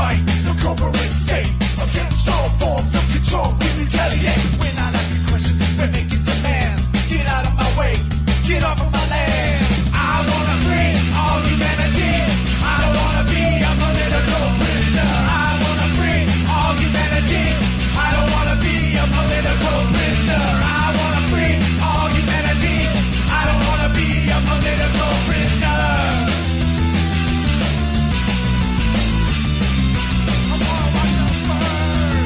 fight the corporate state against all forms of control. We retaliate. We're not asking questions, we're making demands. Get out of my way, get off of my land. I wanna free all humanity. I don't wanna be a political prisoner. I wanna free all humanity. I don't wanna be a political prisoner. I wanna free all humanity. I don't wanna be a political prisoner. I wanna watch them burn.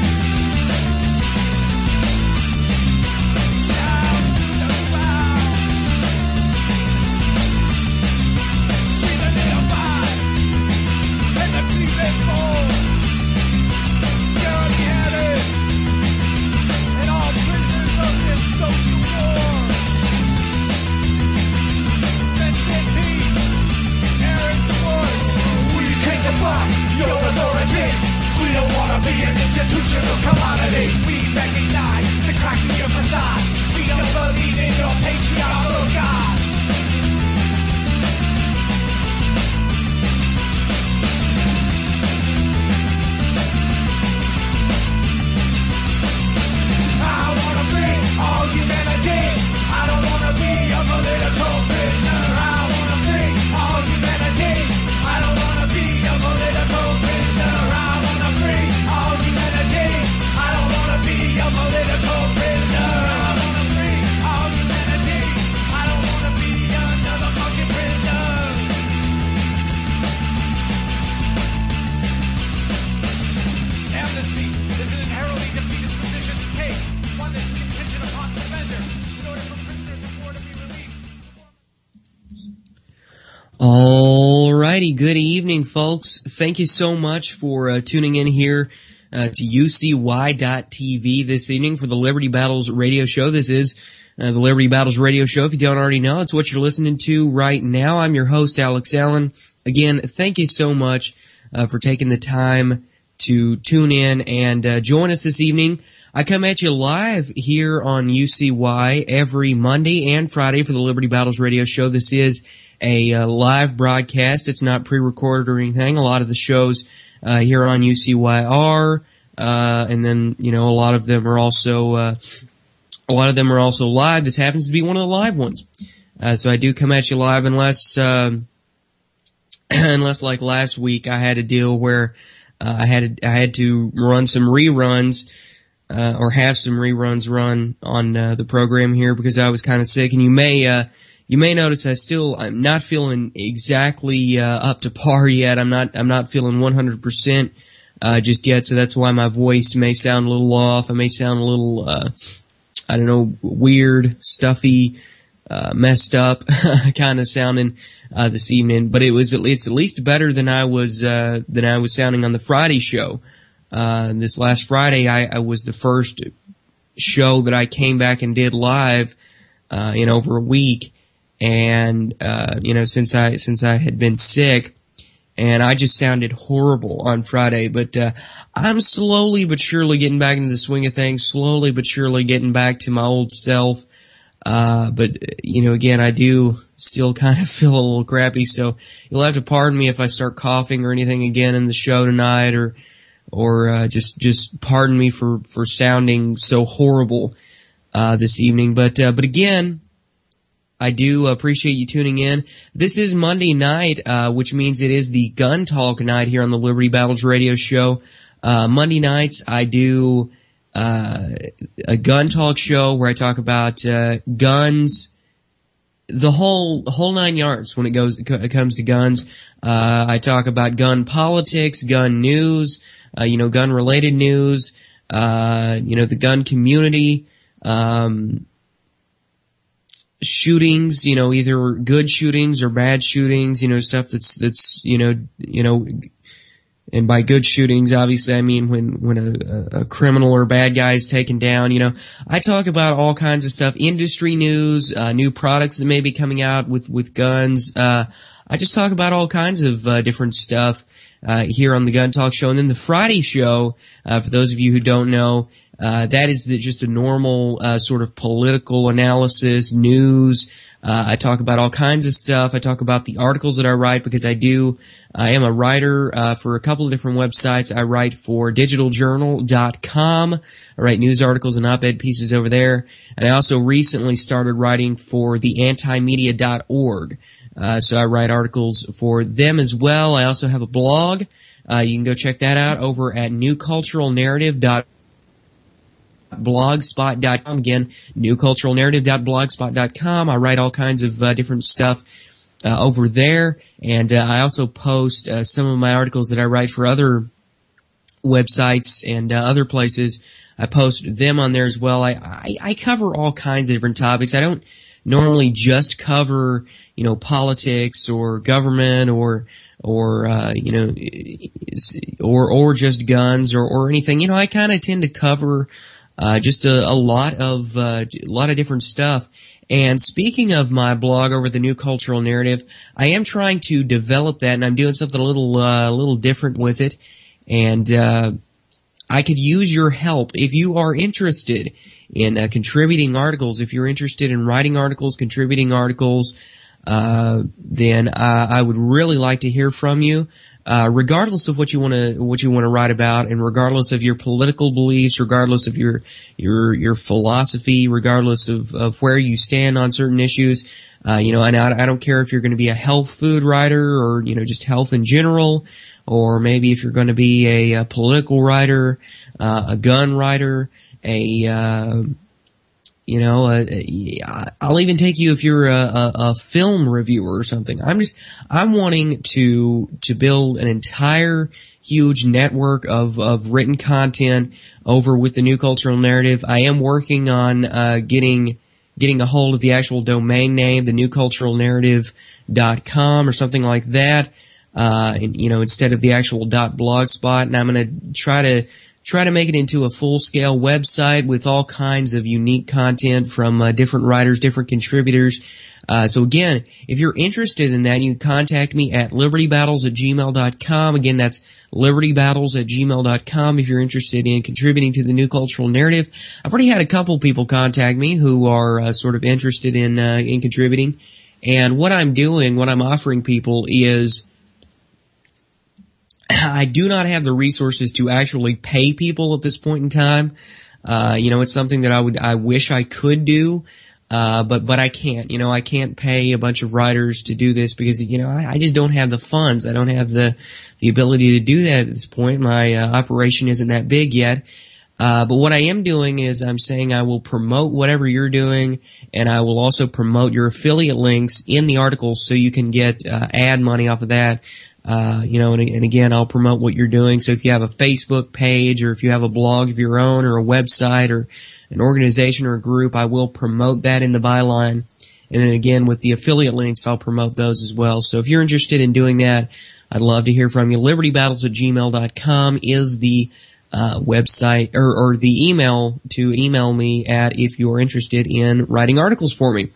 Down to the ground. See the nearby and the fleeting cold. Jeremy had it. And all prisoners of this social war. Rest in peace, Aaron Swartz. We came to fight your authority. We don't want to be an institutional commodity. We recognize the cracks in your facade. We don't believe in your patriarchal God. I wanna free all humanity. I don't wanna be a political prisoner. I wanna free all humanity. I don't wanna be a political prisoner. I wanna free all humanity. I don't wanna be a political prisoner. I wanna free all humanity. I don't wanna be another fucking prisoner. Amnesty is an inherently defeatist position to take, one that's contingent upon surrender in order for prisoners of war to be released. Alrighty, good evening, folks. Thank you so much for tuning in here to UCY.TV this evening for the Liberty Battles radio show. This is the Liberty Battles radio show. If you don't already know, it's what you're listening to right now. I'm your host, Alex Allen. Again, thank you so much for taking the time to tune in and join us this evening. I come at you live here on UCY every Monday and Friday for the Liberty Battles radio show. This is a live broadcast. It's not pre-recorded or anything. A lot of the shows here on UCY are, and then, you know, a lot of them are also live. This happens to be one of the live ones. So I do come at you live unless like last week I had a deal where I had to run some reruns, or have some reruns run on the program here because I was kind of sick. And you may notice I'm not feeling exactly up to par yet. I'm not feeling 100% just yet. So that's why my voice may sound a little off. I may sound a little I don't know, weird, stuffy, messed up kind of sounding this evening, but it's at least better than I was sounding on the Friday show. This last Friday, I was the first show that I came back and did live in over a week, and since I had been sick, and I just sounded horrible on Friday. But I'm slowly but surely getting back into the swing of things. Slowly but surely getting back to my old self. But again, I do still kind of feel a little crappy, so you'll have to pardon me if I start coughing or anything again in the show tonight, or just pardon me for sounding so horrible this evening. But again, I do appreciate you tuning in. This is Monday night, which means it is the Gun Talk night here on the Liberty Battles radio show. Monday nights I do a gun talk show where I talk about guns, the whole 9 yards when it comes to guns. I talk about gun politics, gun news, gun related news, the gun community, shootings, either good shootings or bad shootings, stuff that's and by good shootings, obviously I mean when a criminal or bad guy is taken down. I talk about all kinds of stuff, industry news, new products that may be coming out with guns. I just talk about all kinds of different stuff here on the Gun Talk show. And then the Friday show, for those of you who don't know, That is just a normal sort of political analysis, news. I talk about all kinds of stuff. I talk about the articles that I write because I am a writer for a couple of different websites. I write for digitaljournal.com. I write news articles and op-ed pieces over there. And I also recently started writing for the antimedia.org. So I write articles for them as well. I also have a blog. You can go check that out over at newculturalnarrative.blogspot.com. Again, newculturalnarrative.blogspot.com. I write all kinds of different stuff over there, and I also post some of my articles that I write for other websites and other places. I post them on there as well. I cover all kinds of different topics. I don't normally just cover, politics or government or just guns or anything. I kind of tend to cover just a lot of different stuff. And speaking of my blog over the New Cultural Narrative, I am trying to develop that, and I'm doing something a little different with it. And I could use your help if you are interested in contributing articles. If you're interested in writing articles, contributing articles, then I would really like to hear from you. Regardless of what you want to write about, and regardless of your political beliefs, regardless of your philosophy, regardless of where you stand on certain issues, and I don't care if you're going to be a health food writer or just health in general, or maybe if you're going to be a political writer, a gun writer, I'll even take you if you're a film reviewer or something. I'm wanting to build an entire huge network of written content over with the New Cultural Narrative. I am working on getting a hold of the actual domain name, the newculturalnarrative.com or something like that. Instead of the actual .blogspot, and I'm going to try to make it into a full-scale website with all kinds of unique content from different writers, different contributors. So again, if you're interested in that, you can contact me at libertybattles@gmail.com. Again, that's libertybattles@gmail.com if you're interested in contributing to the New Cultural Narrative. I've already had a couple people contact me who are sort of interested in contributing. And what I'm offering people is I do not have the resources to actually pay people at this point in time. It's something that I wish I could do, but I can't. I can't pay a bunch of writers to do this because, I just don't have the funds. I don't have the ability to do that at this point. My operation isn't that big yet. But what I am doing is I'm saying I will promote whatever you're doing, and I will also promote your affiliate links in the articles so you can get ad money off of that. And again, I'll promote what you're doing. So if you have a Facebook page, or if you have a blog of your own, or a website, or an organization or a group, I will promote that in the byline. And then again, with the affiliate links, I'll promote those as well. So if you're interested in doing that, I'd love to hear from you. libertybattles@gmail.com is the website or the email to email me at if you're interested in writing articles for me.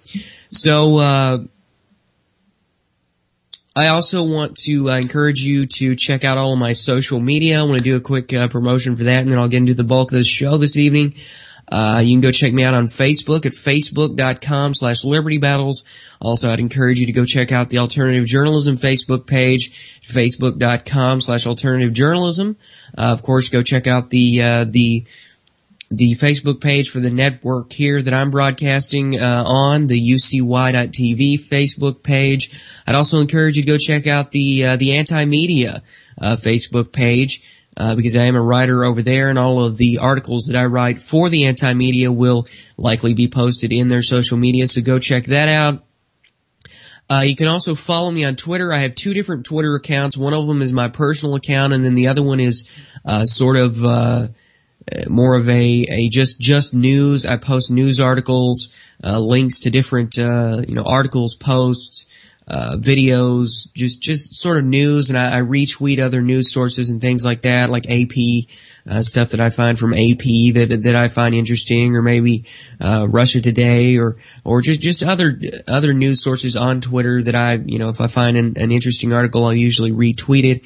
So I also want to encourage you to check out all of my social media. I want to do a quick promotion for that, and then I'll get into the bulk of the show this evening. You can go check me out on Facebook at facebook.com/libertybattles. Also, I'd encourage you to go check out the Alternative Journalism Facebook page, facebook.com/alternative journalism. Of course, go check out the Facebook page for the network here that I'm broadcasting on, the UCY.TV Facebook page. I'd also encourage you to go check out the Anti-Media Facebook page, because I am a writer over there, and all of the articles that I write for the Anti-Media will likely be posted in their social media, so go check that out. You can also follow me on Twitter. I have two different Twitter accounts. One of them is my personal account, and then the other one is more of a just news. I post news articles, links to different articles, posts, videos, just sort of news, and I retweet other news sources and things like that, like AP, stuff that I find from AP that I find interesting, or maybe Russia Today, or just other news sources on Twitter that if I find an interesting article, I'll usually retweet it.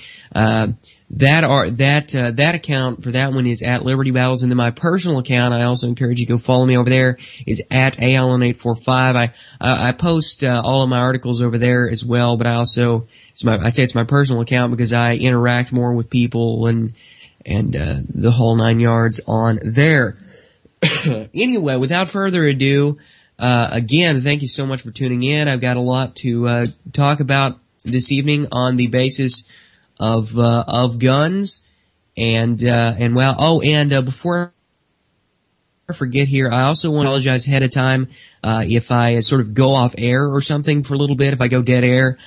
that account for that one is at Liberty Battles, and then my personal account, I also encourage you to go follow me over there, is at ALN845. I post all of my articles over there as well, but I say it's my personal account because I interact more with people and the whole 9 yards on there. Anyway, without further ado, again, thank you so much for tuning in. I've got a lot to talk about this evening on the basis of guns and before I forget here, I also want to apologize ahead of time if I sort of go off air or something for a little bit, if I go dead air.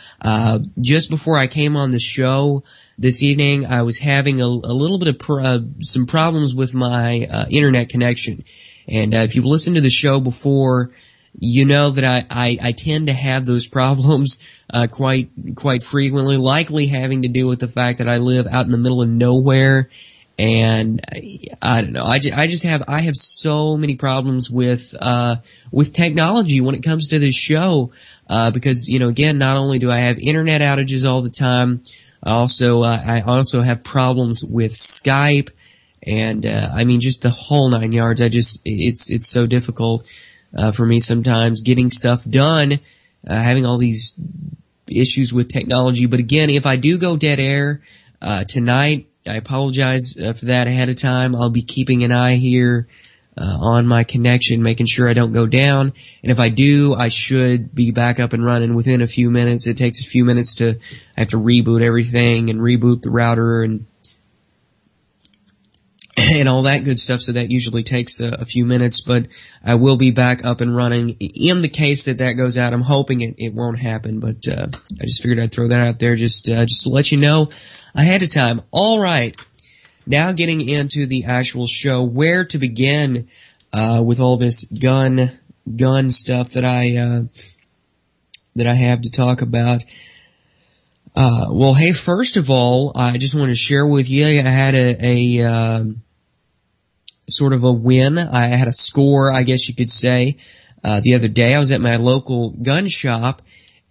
Just before I came on the show this evening, I was having a little bit of some problems with my internet connection. And if you've listened to the show before, you know that I tend to have those problems quite frequently, likely having to do with the fact that I live out in the middle of nowhere, and I don't know. I have so many problems with technology when it comes to this show, because again, not only do I have internet outages all the time, I also have problems with Skype, and just the whole 9 yards. It's so difficult for me sometimes getting stuff done, having all these issues with technology. But again, if I do go dead air tonight, I apologize for that ahead of time. I'll be keeping an eye here on my connection, making sure I don't go down. And if I do, I should be back up and running within a few minutes. It takes a few minutes I have to reboot everything and reboot the router and all that good stuff, so that usually takes a few minutes, but I will be back up and running. In the case that goes out, I'm hoping it won't happen, but I just figured I'd throw that out there just to let you know ahead of time. All right, now getting into the actual show. Where to begin with all this gun stuff that I have to talk about? Well, hey, first of all, I just want to share with you, I had a sort of a win. I had a score, I guess you could say. The other day, I was at my local gun shop,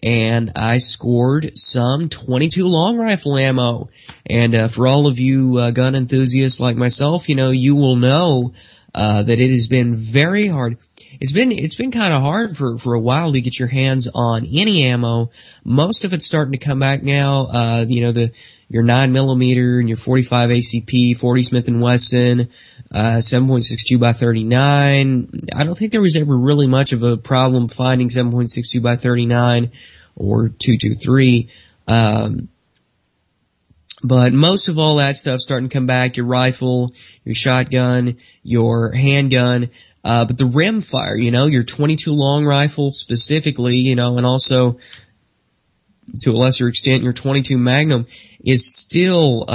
and I scored some .22 long rifle ammo. And for all of you gun enthusiasts like myself, you will know that it has been very hard. It's been kind of hard for a while to get your hands on any ammo. Most of it's starting to come back now. Your 9mm and your 45 ACP, 40 Smith & Wesson, 7.62 by 39. I don't think there was ever really much of a problem finding 7.62 by 39 or 223. But most of all that stuff starting to come back. Your rifle, your shotgun, your handgun. But the rimfire, your .22 long rifle specifically, and also to a lesser extent your .22 Magnum is still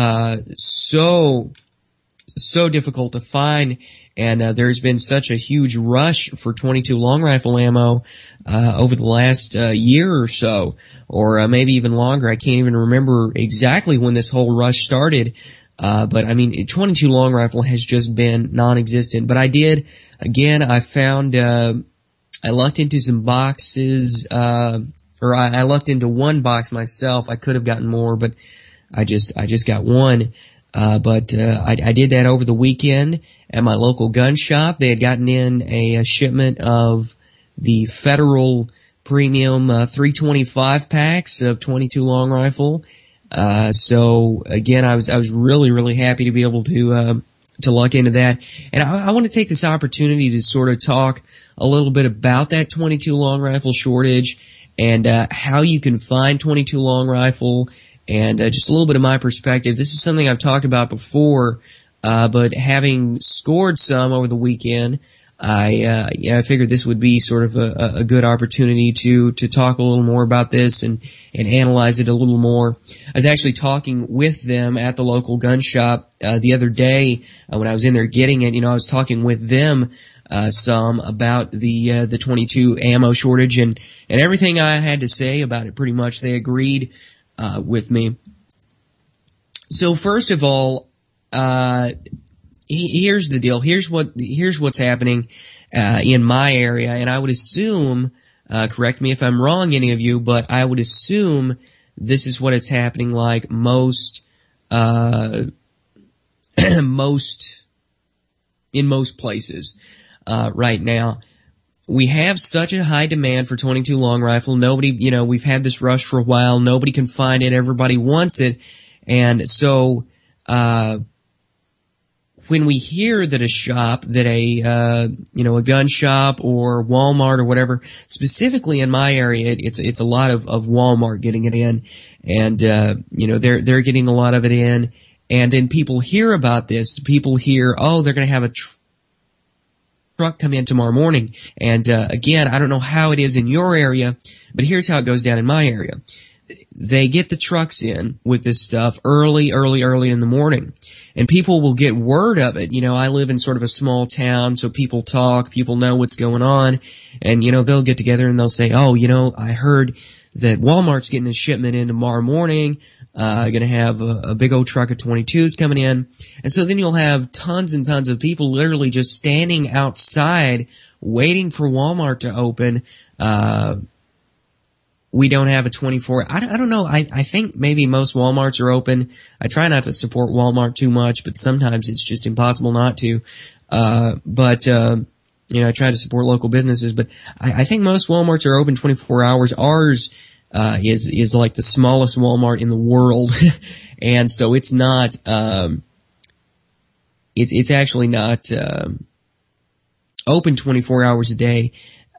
so difficult to find, and there's been such a huge rush for .22 long rifle ammo over the last year or so, or maybe even longer. I can't even remember exactly when this whole rush started. But .22 long rifle has just been non-existent. But I found, I lucked into some boxes, I lucked into one box myself. I could have gotten more, but I just got one. I did that over the weekend at my local gun shop. They had gotten in a shipment of the Federal Premium 325 packs of .22 long rifle. So again, I was really, really happy to be able to luck into that. And I want to take this opportunity to sort of talk a little bit about that .22 long rifle shortage and how you can find .22 long rifle, and just a little bit of my perspective. This is something I've talked about before, but having scored some over the weekend, I figured this would be sort of a good opportunity to talk a little more about this and analyze it a little more. I was actually talking with them at the local gun shop the other day when I was in there getting it. I was talking with them some about the .22 ammo shortage and everything I had to say about it. Pretty much, they agreed with me. So first of all, here's the deal. Here's what's happening in my area, and I would assume, correct me if I'm wrong, any of you, but I would assume this is what it's happening like most in most places right now. We have such a high demand for 22 long rifle. Nobody, we've had this rush for a while. Nobody can find it. Everybody wants it. And so, when we hear that a shop, that a gun shop or Walmart or whatever, specifically in my area, it's a lot of Walmart getting it in, and they're getting a lot of it in, and then people hear about this. People hear, oh, they're going to have a truck come in tomorrow morning, and again, I don't know how it is in your area, but here's how it goes down in my area. They get the trucks in with this stuff early in the morning. And people will get word of it. I live in sort of a small town, so people talk, people know what's going on, and, they'll get together and they'll say, oh, I heard that Walmart's getting a shipment in tomorrow morning, gonna have a big old truck of 22s coming in. And so then you'll have tons and tons of people literally just standing outside waiting for Walmart to open. We don't have a 24. I don't know. I think maybe most Walmarts are open. I try not to support Walmart too much, but sometimes it's just impossible not to. I try to support local businesses, but I think most Walmarts are open 24 hours. Ours, is like the smallest Walmart in the world. And so it's not, it's actually not, open 24 hours a day.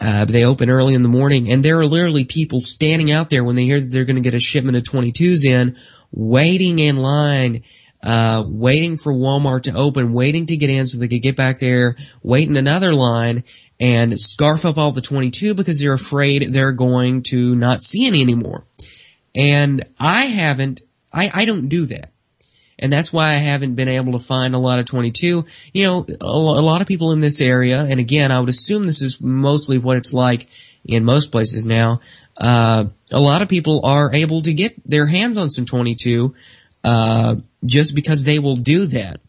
But they open early in the morning, and there are literally people standing out there when they hear that they're going to get a shipment of 22s in, waiting in line, waiting for Walmart to open, waiting to get in so they could get back there, wait in another line, and scarf up all the 22 because they're afraid they're going to not see any anymore. And I don't do that. And that's why I haven't been able to find a lot of 22. A lot of people in this area, and again, I would assume this is mostly what it's like in most places now, a lot of people are able to get their hands on some 22, just because they will do that.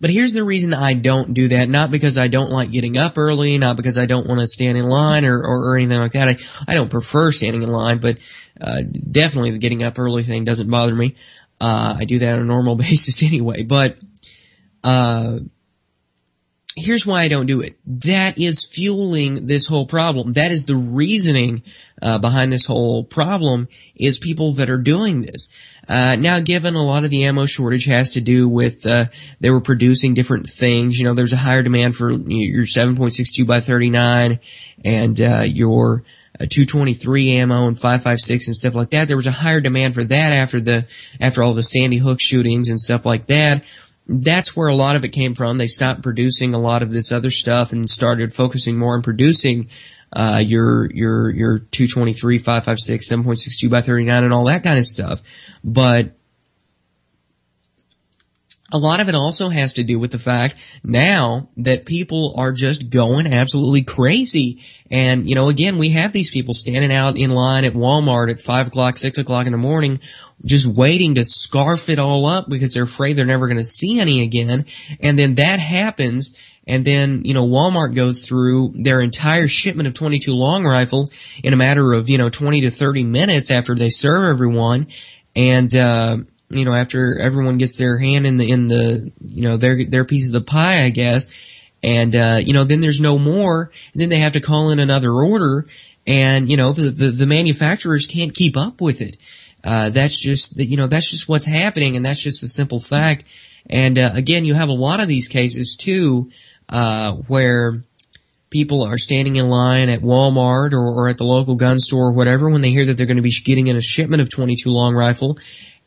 But here's the reason I don't do that. Not because I don't like getting up early, not because I don't want to stand in line or anything like that. I don't prefer standing in line, but definitely the getting up early thing doesn't bother me. I do that on a normal basis anyway, but, here's why I don't do it. That is fueling this whole problem. That is the reasoning, behind this whole problem, is people that are doing this. Now, given a lot of the ammo shortage has to do with, they were producing different things. There's a higher demand for your 7.62 by 39 and, your 223 ammo and 5.56 and stuff like that. There was a higher demand for that after all the Sandy Hook shootings and stuff like that. That's where a lot of it came from. They stopped producing a lot of this other stuff and started focusing more on producing your 223, 5.56, 7.62 by 39 and all that kind of stuff. But a lot of it also has to do with the fact now that people are just going absolutely crazy. And, again, we have these people standing out in line at Walmart at 5 o'clock, 6 o'clock in the morning, just waiting to scarf it all up because they're afraid they're never going to see any again. And then that happens. And then, Walmart goes through their entire shipment of 22 long rifle in a matter of, 20 to 30 minutes after they serve everyone. And, after everyone gets their hand in the their piece of the pie, I guess, and, then there's no more, and then they have to call in another order, and, the manufacturers can't keep up with it. That's just what's happening, and that's just a simple fact. And, again, you have a lot of these cases, too, where people are standing in line at Walmart or at the local gun store or whatever when they hear that they're going to be getting in a shipment of 22 long rifle,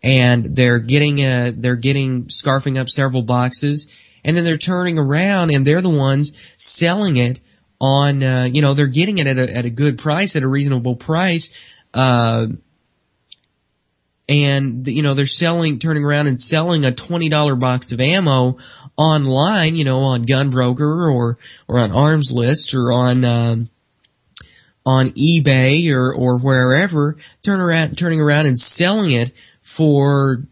and they're scarfing up several boxes, and then they're turning around and they're the ones selling it on, they're getting it at a good price, at a reasonable price, and, they're turning around and selling a $20 box of ammo online, on GunBroker or on ArmsList or on eBay or wherever, turning around and selling it for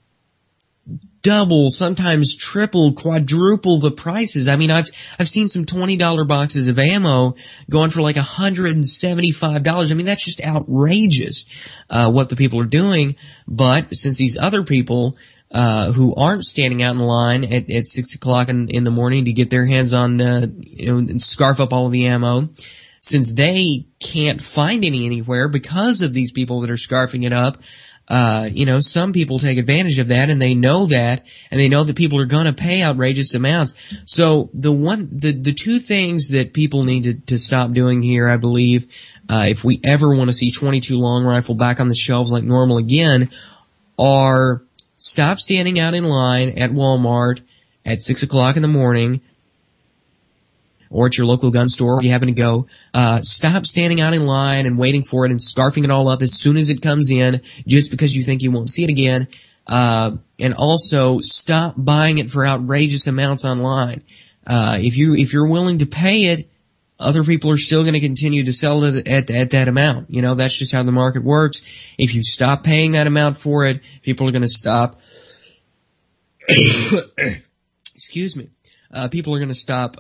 double, sometimes triple, quadruple the prices. I mean, I've seen some $20 boxes of ammo going for like $175. I mean, that's just outrageous, what the people are doing. But since these other people, who aren't standing out in line at 6 o'clock in the morning to get their hands on, and scarf up all of the ammo, since they can't find any anywhere because of these people that are scarfing it up, some people take advantage of that, and they know that, and they know that people are gonna pay outrageous amounts. So the two things that people need to stop doing here, I believe, if we ever want to see 22 long rifle back on the shelves like normal again, are stop standing out in line at Walmart at 6 o'clock in the morning, or at your local gun store if you happen to go. Stop standing out in line and waiting for it and scarfing it all up as soon as it comes in just because you think you won't see it again. And also stop buying it for outrageous amounts online. If you're willing to pay it, other people are still going to continue to sell it at that amount. That's just how the market works. If you stop paying that amount for it, people are going to stop. Excuse me. People are going to stop,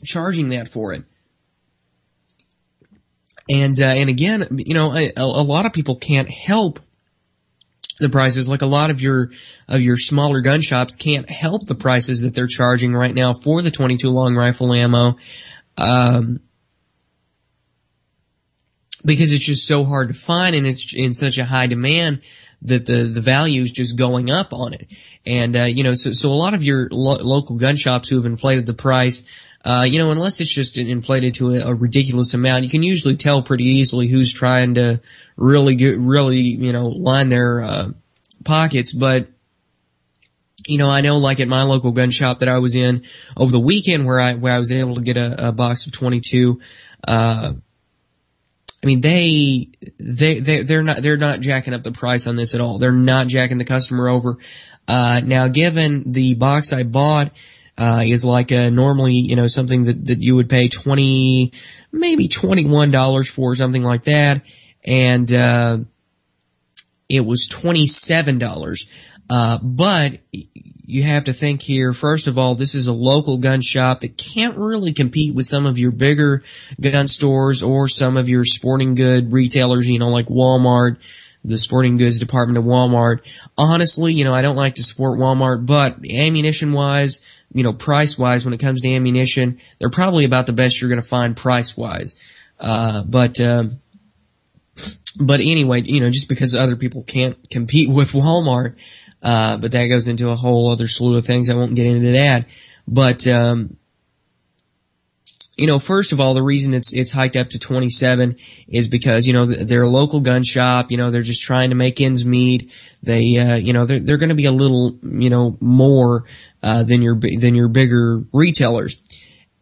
charging that for it. And again, a lot of people can't help the prices. Like a lot of your smaller gun shops can't help the prices that they're charging right now for the 22 long rifle ammo, because it's just so hard to find, and it's in such a high demand that the value is just going up on it. And, so a lot of your local gun shops who have inflated the price, unless it's just inflated to a ridiculous amount, you can usually tell pretty easily who's trying to really line their, pockets. But, I know like at my local gun shop that I was in over the weekend where I was able to get a box of 22, I mean, they're not jacking up the price on this at all. They're not jacking the customer over. Now given the box I bought, is like normally, something that you would pay maybe $21 for, something like that. And, it was $27. But you have to think here, first of all, this is a local gun shop that can't really compete with some of your bigger gun stores or some of your sporting good retailers, like Walmart, the sporting goods department of Walmart. Honestly, I don't like to support Walmart, but ammunition-wise, price-wise, when it comes to ammunition, they're probably about the best you're going to find price-wise. But anyway, just because other people can't compete with Walmart, but that goes into a whole other slew of things. I won't get into that. But, first of all, the reason it's hiked up to 27 is because, they're a local gun shop, they're just trying to make ends meet. They, they're going to be a little, more, than your bigger retailers.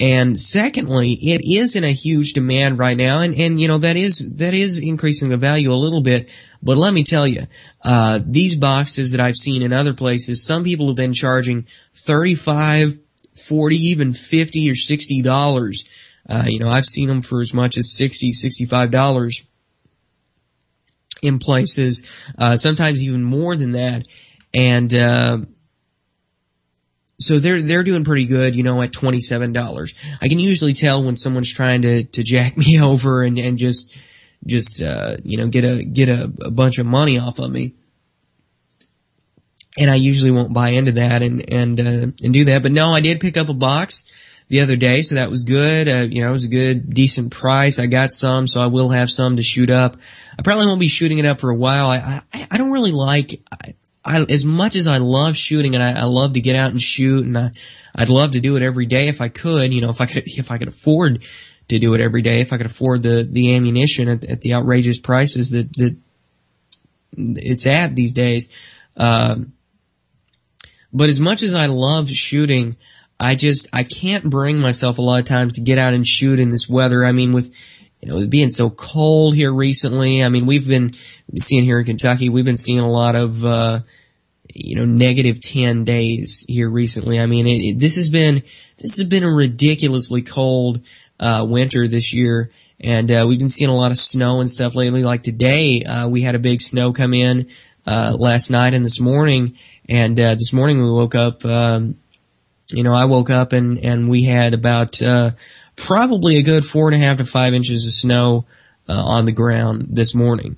And secondly, it is in a huge demand right now, and that is increasing the value a little bit. But let me tell you, these boxes that I've seen in other places, some people have been charging $35, $40, even $50 or $60. I've seen them for as much as $60, $65 in places, sometimes even more than that. And, so they're doing pretty good, at $27. I can usually tell when someone's trying to jack me over and just get a bunch of money off of me. And I usually won't buy into that and do that. But no, I did pick up a box the other day, so that was good. It was a good, decent price. I got some, so I will have some to shoot up. I probably won't be shooting it up for a while. I don't really like, as much as I love shooting and I love to get out and shoot, and I'd love to do it every day if I could, if I could afford to do it every day, if I could afford the ammunition at the outrageous prices that it's at these days. But as much as I love shooting, I can't bring myself a lot of times to get out and shoot in this weather. I mean, with it being so cold here recently, I mean, we've been seeing here in Kentucky, we've been seeing a lot of, negative 10 days here recently. I mean, this has been a ridiculously cold, winter this year. And, we've been seeing a lot of snow and stuff lately. Like today, we had a big snow come in, last night and this morning. And this morning we woke up. I woke up and we had about probably a good 4.5 to 5 inches of snow on the ground this morning.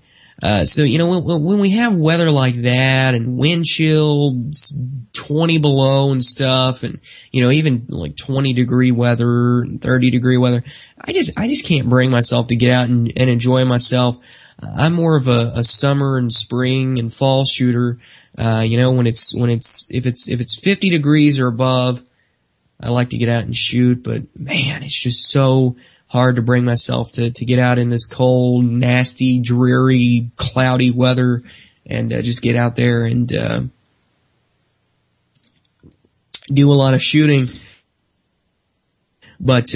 So when we have weather like that and wind chills 20 below and stuff, and even like 20-degree weather and 30-degree weather, I just can't bring myself to get out and enjoy myself. I'm more of a summer and spring and fall shooter. If it's 50 degrees or above, I like to get out and shoot. But man, it's just so hard to bring myself to get out in this cold, nasty, dreary, cloudy weather and just get out there and do a lot of shooting. But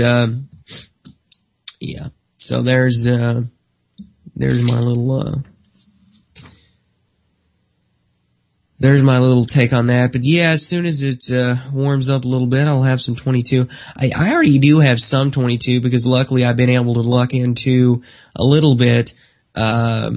yeah, so there's my little there's my little take on that. But yeah, as soon as it warms up a little bit, I'll have some 22. I already do have some 22 because luckily I've been able to luck into a little bit a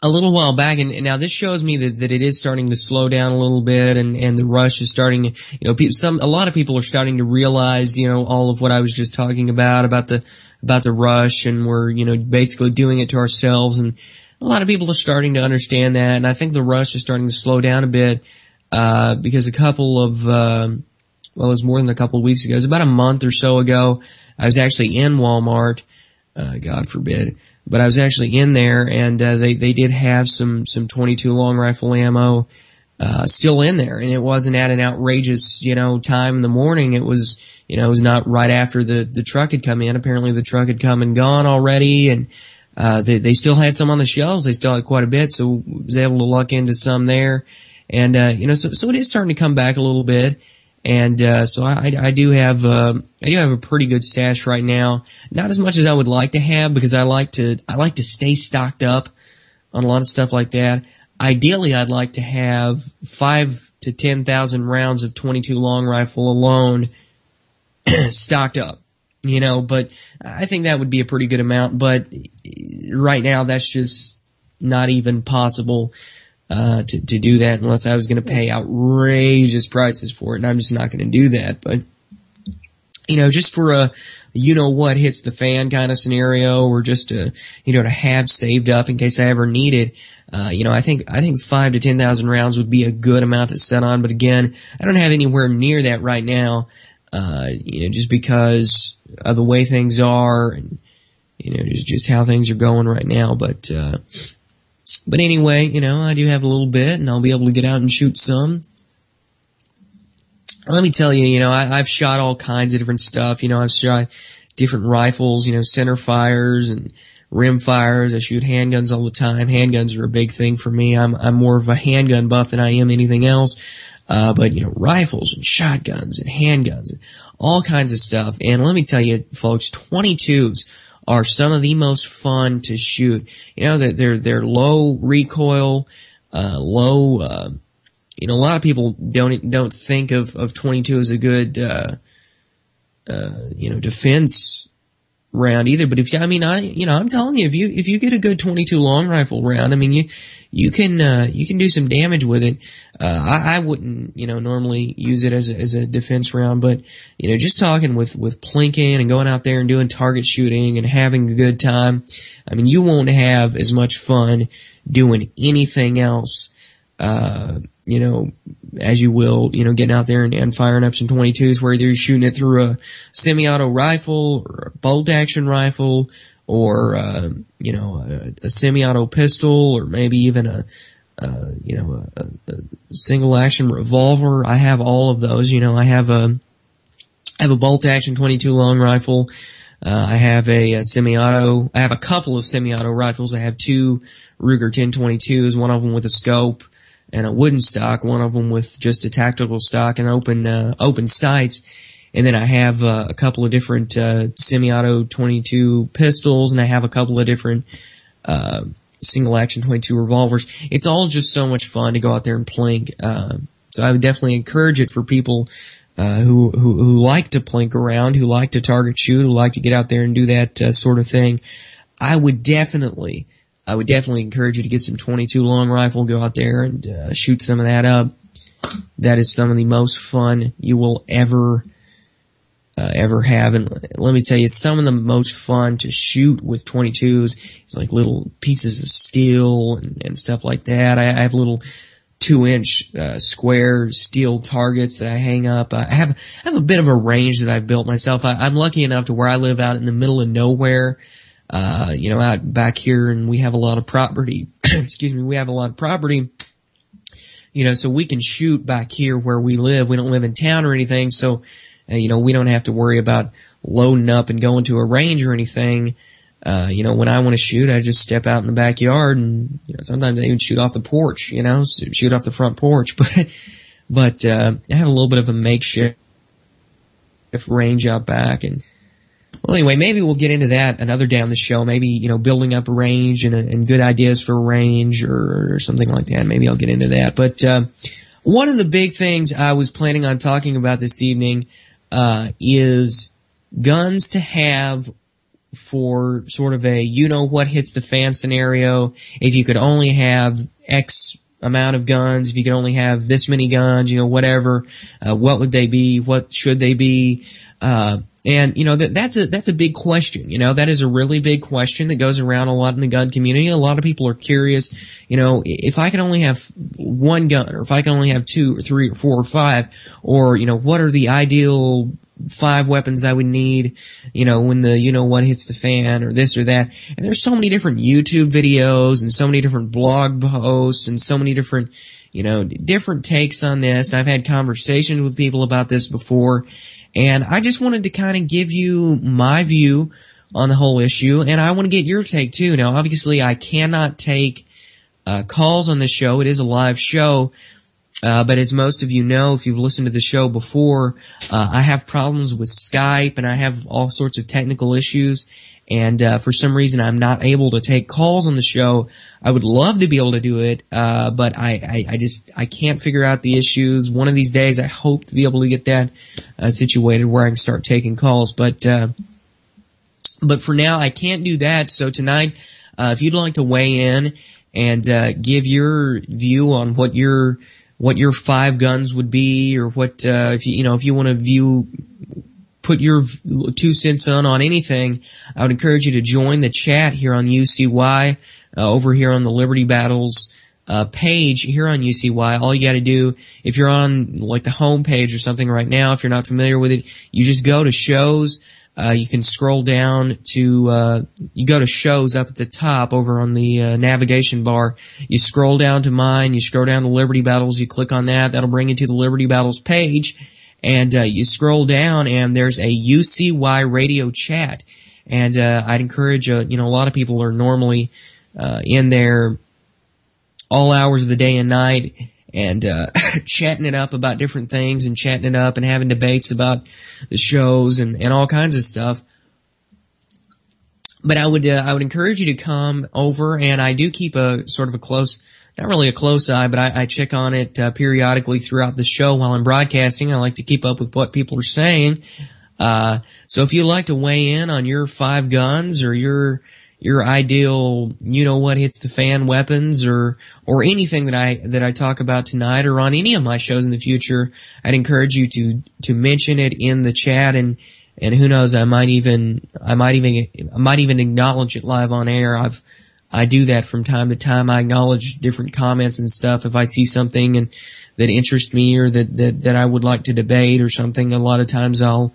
little while back. And now this shows me that it is starting to slow down a little bit, and the rush is starting to, a lot of people are starting to realize, all of what I was just talking about the rush, and we're, basically doing it to ourselves. And a lot of people are starting to understand that, and I think the rush is starting to slow down a bit, because a couple of, it was more than a couple of weeks ago. It was about a month or so ago. I was actually in Walmart, God forbid, but I was actually in there, and they did have some 22 long rifle ammo still in there, and it wasn't at an outrageous, time in the morning. It was, it was not right after the truck had come in. Apparently the truck had come and gone already, and they still had some on the shelves. They still had quite a bit, so I was able to luck into some there. And, so it is starting to come back a little bit. And, so I do have a pretty good stash right now. Not as much as I would like to have, because I like to stay stocked up on a lot of stuff like that. Ideally, I'd like to have 5,000 to 10,000 rounds of 22 long rifle alone stocked up. But I think that would be a pretty good amount. But right now, that's just not even possible to do that unless I was going to pay outrageous prices for it, and I'm just not going to do that. But just for a what hits the fan kind of scenario, or just to to have saved up in case I ever need it. I think 5,000 to 10,000 rounds would be a good amount to set on. But again, I don't have anywhere near that right now. Just because of the way things are, and just how things are going right now. But anyway, I do have a little bit, and I'll be able to get out and shoot some. Let me tell you, I've shot all kinds of different stuff. I've shot different rifles, center fires and rim fires. I shoot handguns all the time. Handguns are a big thing for me. I'm more of a handgun buff than I am anything else. But rifles and shotguns and handguns and all kinds of stuff. And let me tell you, folks, 22s are some of the most fun to shoot. They're low recoil, low, a lot of people don't think of 22 as a good, defense round either. But I'm telling you, if you get a good 22 long rifle round, you can do some damage with it. I wouldn't, normally use it as a defense round, but, just talking with plinking and going out there and doing target shooting and having a good time, you won't have as much fun doing anything else, as you will, getting out there and firing up some 22s, whether you're shooting it through a semi-auto rifle or a bolt-action rifle, or, a semi-auto pistol, or maybe even a single-action revolver. I have all of those. I have a bolt-action 22 long rifle. I have a semi-auto. I have a couple of semi-auto rifles. I have two Ruger 1022s, one of them with a scope and a wooden stock, one of them with just a tactical stock and open sights. And then I have a couple of different semi-auto 22 pistols, and I have a couple of different single-action 22 revolvers. It's all just so much fun to go out there and plink. So I would definitely encourage it for people who like to plink around, who like to target shoot, who like to get out there and do that sort of thing. I would definitely I would definitely encourage you to get some 22 long rifle, go out there and shoot some of that up. That is some of the most fun you will ever have. And let me tell you, some of the most fun to shoot with 22s is like little pieces of steel and stuff like that. I have little 2-inch square steel targets that I hang up. I have a bit of a range that I've built myself. I'm lucky enough to where I live out in the middle of nowhere, out back here, and we have a lot of property. Excuse me, we have a lot of property. So we can shoot back here where we live. We don't live in town or anything, so we don't have to worry about loading up and going to a range or anything. When I want to shoot, I just step out in the backyard and, sometimes I even shoot off the porch, shoot off the front porch. But I have a little bit of a makeshift range out back. And, well, anyway, maybe we'll get into that another day on the show. Maybe, building up a range and good ideas for a range or something like that. Maybe I'll get into that. But, one of the big things I was planning on talking about this evening, is guns to have for sort of a what hits the fan scenario. If you could only have X amount of guns, if you could only have this many guns, whatever, what would they be? What should they be? That's a big question. That is a really big question that goes around a lot in the gun community. A lot of people are curious, if I could only have one gun, or if I could only have 2 or 3 or 4 or 5, or, what are the ideal 5 weapons I would need, when the what hits the fan, or this or that. And there's so many different YouTube videos and so many different blog posts and so many different, different takes on this. And I've had conversations with people about this before. And I just wanted to kind of give you my view on the whole issue, and I want to get your take too. Now, obviously, I cannot take calls on this show. It is a live show. But as most of you know, if you've listened to the show before, I have problems with Skype, and I have all sorts of technical issues. And for some reason, I'm not able to take calls on the show. I would love to be able to do it, but I can't figure out the issues. One of these days, I hope to be able to get that situated where I can start taking calls. But for now, I can't do that. So tonight, if you'd like to weigh in and give your view on what your 5 guns would be, or what if you want to put your 2 cents on anything, I would encourage you to join the chat here on UCY, over here on the Liberty Battles page here on UCY. All you got to do, if you're on like the home page or something right now, if you're not familiar with it, you just go to shows. You can scroll down to you go to shows up at the top over on the navigation bar. You scroll down to mine. You scroll down to Liberty Battles. You click on that. That'll bring you to the Liberty Battles page. And you scroll down, and there's a UCY radio chat. And I'd encourage, a lot of people are normally in there all hours of the day and night, and chatting it up about different things, and chatting it up and having debates about the shows and all kinds of stuff. But I would encourage you to come over, and I do keep a sort of a close, not really a close eye, but I check on it periodically throughout the show while I'm broadcasting. I like to keep up with what people are saying. So if you'd like to weigh in on your 5 guns, or your ideal, what hits the fan weapons, or anything that I talk about tonight, or on any of my shows in the future, I'd encourage you to mention it in the chat, and who knows, I might even acknowledge it live on air. I do that from time to time. I acknowledge different comments and stuff. If I see something that interests me, or that I would like to debate or something, a lot of times I'll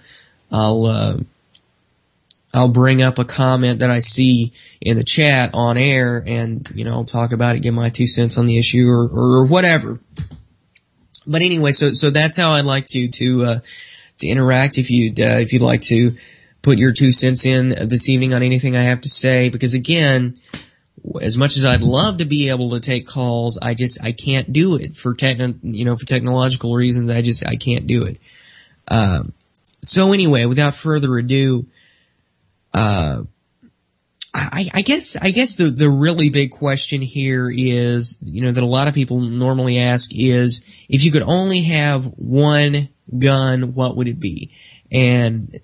bring up a comment that I see in the chat on air, and I'll talk about it, give my 2 cents on the issue, or whatever. But anyway, so that's how I'd like to interact. If you'd like to put your 2 cents in this evening on anything I have to say, because again, as much as I'd love to be able to take calls, I can't do it for technological reasons. I can't do it. So anyway, without further ado, I guess the really big question here is, that a lot of people normally ask is, if you could only have one gun, what would it be? And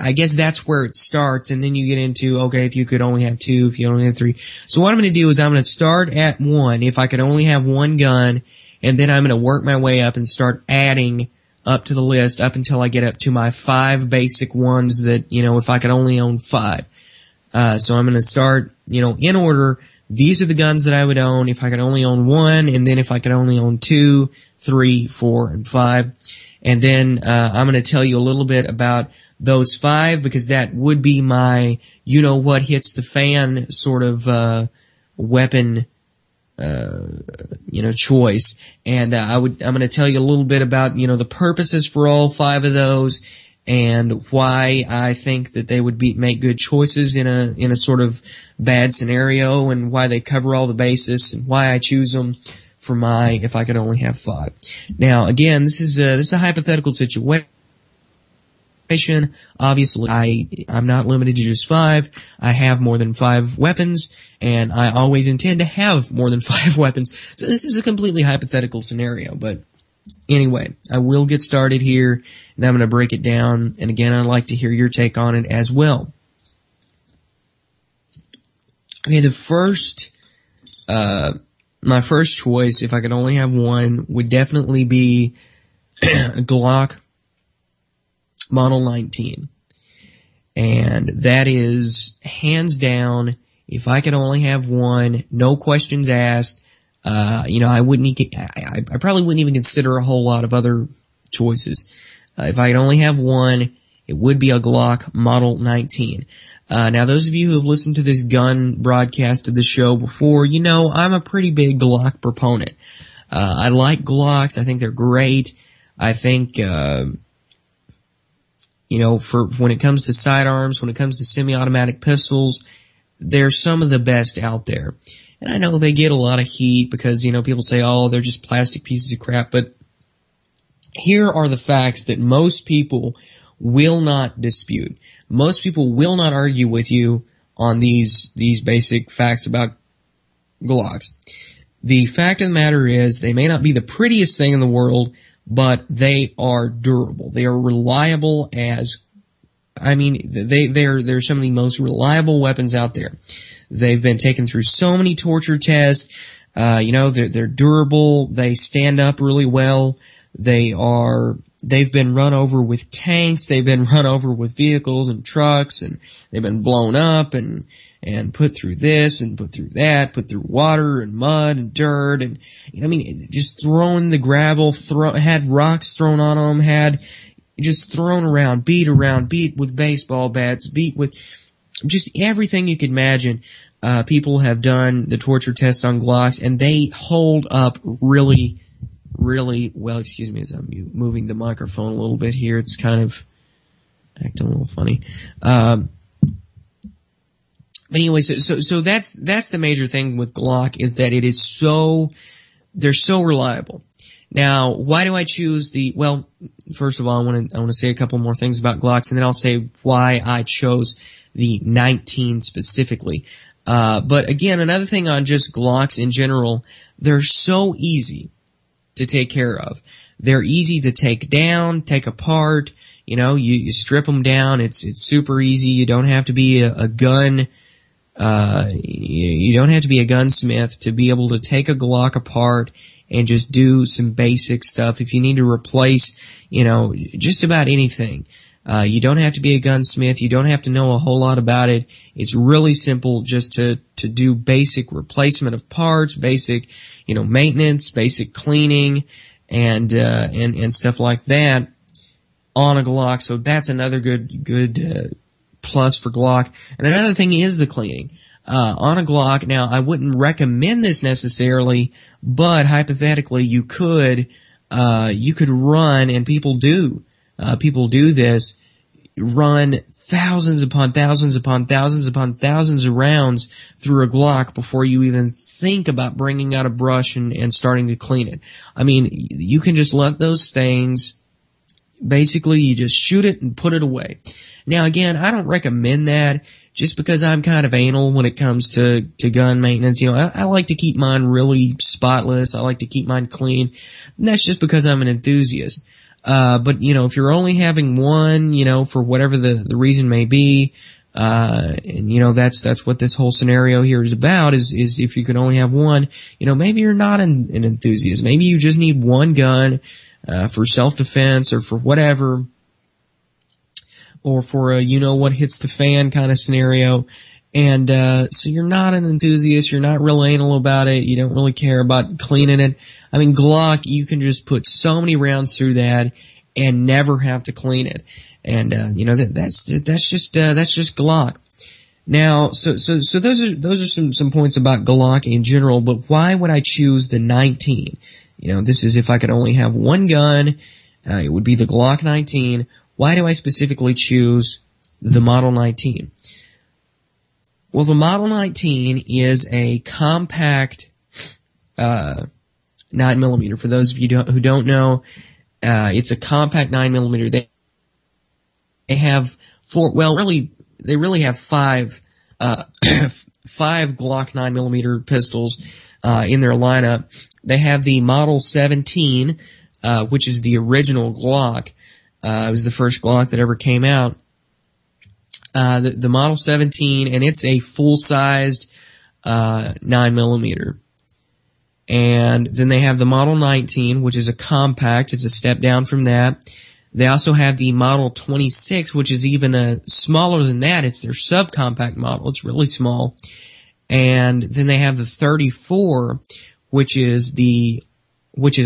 I guess that's where it starts, and then you get into, okay, if you could only have 2, if you only have 3. So what I'm going to do is I'm going to start at 1, if I could only have 1 gun, and then I'm going to work my way up and start adding up to the list up until I get up to my 5 basic ones that, if I could only own 5. So I'm going to start, in order. These are the guns that I would own if I could only own 1, and then if I could only own 2, 3, 4, and 5. And then I'm going to tell you a little bit about those 5, because that would be my, what hits the fan sort of weapon choice. And I'm going to tell you a little bit about, the purposes for all 5 of those, and why I think that they would make good choices in a sort of bad scenario, and why they cover all the bases, and why I choose them for if I could only have 5. Now, again, this is a hypothetical situation. Obviously, I'm not limited to just 5. I have more than 5 weapons, and I always intend to have more than 5 weapons. So this is a completely hypothetical scenario, but anyway, I will get started here, and I'm going to break it down, and again, I'd like to hear your take on it as well. Okay, my first choice, if I could only have 1, would definitely be a Glock Model 19. And that is, hands down, if I could only have 1, no questions asked, I probably wouldn't even consider a whole lot of other choices. If I could only have 1, it would be a Glock Model 19. Now, those of you who have listened to this gun broadcast of the show before, I'm a pretty big Glock proponent. I like Glocks. I think they're great. I think, for when it comes to sidearms, when it comes to semi-automatic pistols, they're some of the best out there. And I know they get a lot of heat because, people say, oh, they're just plastic pieces of crap, but here are the facts that most people will not dispute. Most people will not argue with you on these basic facts about Glocks. The fact of the matter is, they may not be the prettiest thing in the world, but they are durable. They are reliable they're some of the most reliable weapons out there. They've been taken through so many torture tests. They're durable. They stand up really well. They've been run over with tanks. They've been run over with vehicles and trucks, and they've been blown up and put through this and put through that, put through water and mud and dirt and, just thrown the gravel, had rocks thrown on them, had just thrown around, beat with baseball bats, beat with just everything you could imagine. People have done the torture test on Glocks, and they hold up really, really well. Excuse me as I'm moving the microphone a little bit here. It's kind of acting a little funny. But anyway, so that's the major thing with Glock, is that they're so reliable. Now, why do I choose well, first of all, I want to say a couple more things about Glocks, and then I'll say why I chose the 19 specifically. But again, another thing on just Glocks in general, they're so easy to take care of. They're easy to take down, take apart. You strip them down. It's super easy. You don't have to be a gun. You don't have to be a gunsmith to be able to take a Glock apart and just do some basic stuff. If you need to replace, just about anything. You don't have to be a gunsmith. You don't have to know a whole lot about it. It's really simple just to do basic replacement of parts, basic, maintenance, basic cleaning, and stuff like that on a Glock. So that's another good plus for Glock. And another thing is the cleaning. On a Glock, now I wouldn't recommend this necessarily, but hypothetically you could run, and people do this, run thousands upon thousands upon thousands upon thousands of rounds through a Glock before you even think about bringing out a brush and starting to clean it. You can just let those things, basically you just shoot it and put it away. Now again, I don't recommend that just because I'm kind of anal when it comes to gun maintenance. I like to keep mine really spotless. I like to keep mine clean. And that's just because I'm an enthusiast. But, you know, if you're only having one, you know, for whatever the reason may be, and, you know, that's what this whole scenario here is about, is if you can only have one, you know, maybe you're not an enthusiast. Maybe you just need one gun, for self-defense or for whatever, or for a, you know, what hits the fan kind of scenario. And, so you're not an enthusiast, you're not real anal about it, you don't really care about cleaning it. I mean, Glock, you can just put so many rounds through that and never have to clean it. And, you know, that's just Glock. Now, so those are some points about Glock in general, but why would I choose the 19? You know, this is if I could only have one gun, it would be the Glock 19. Why do I specifically choose the Model 19? Well, the Model 19 is a compact, 9mm. For those of you who don't know, it's a compact 9mm. They have they really have five Glock 9mm pistols, in their lineup. They have the Model 17, which is the original Glock. It was the first Glock that ever came out. The Model 17, and it's a full-sized, 9mm. And then they have the Model 19, which is a compact. It's a step down from that. They also have the Model 26, which is even smaller than that. It's their subcompact model. It's really small. And then they have the 34, which is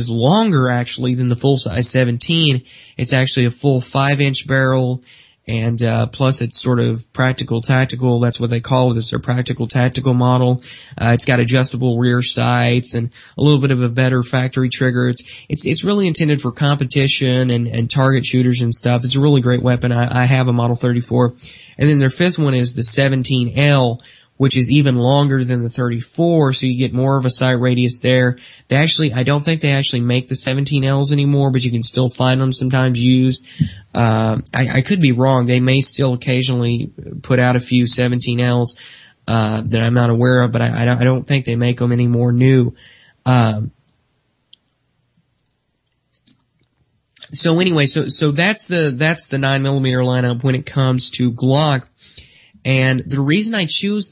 longer actually than the full-size 17. It's actually a full 5-inch barrel. And, plus it's sort of practical tactical. That's what they call it. It's their practical tactical model. It's got adjustable rear sights and a little bit of a better factory trigger. It's really intended for competition and target shooters and stuff. It's a really great weapon. I have a Model 34. And then their fifth one is the 17L, which is even longer than the 34, so you get more of a sight radius there. I don't think they actually make the 17Ls anymore, but you can still find them sometimes used. I could be wrong. They may still occasionally put out a few 17Ls, that I'm not aware of, but I don't think they make them anymore new. So anyway, so that's the 9mm lineup when it comes to Glock. And the reason I choose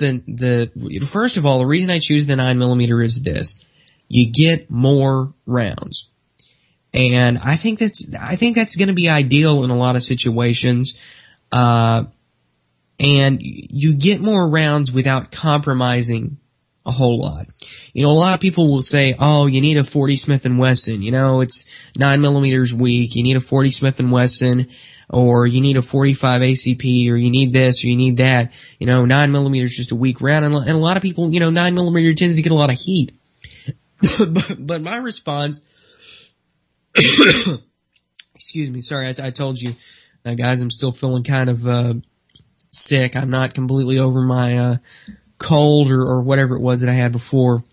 first of all, the reason I choose the 9mm is this. You get more rounds. And I think that's going to be ideal in a lot of situations. And you get more rounds without compromising a whole lot. You know, a lot of people will say, oh, you need a 40 Smith & Wesson. You know, it's 9mm weak. You need a 40 Smith & Wesson. Or you need a 45 ACP, or you need this, or you need that. You know, 9mm is just a weak round. And a lot of people, you know, 9mm tends to get a lot of heat. but my response, excuse me, sorry, I told you, guys, I'm still feeling kind of, sick. I'm not completely over my, cold or whatever it was that I had before.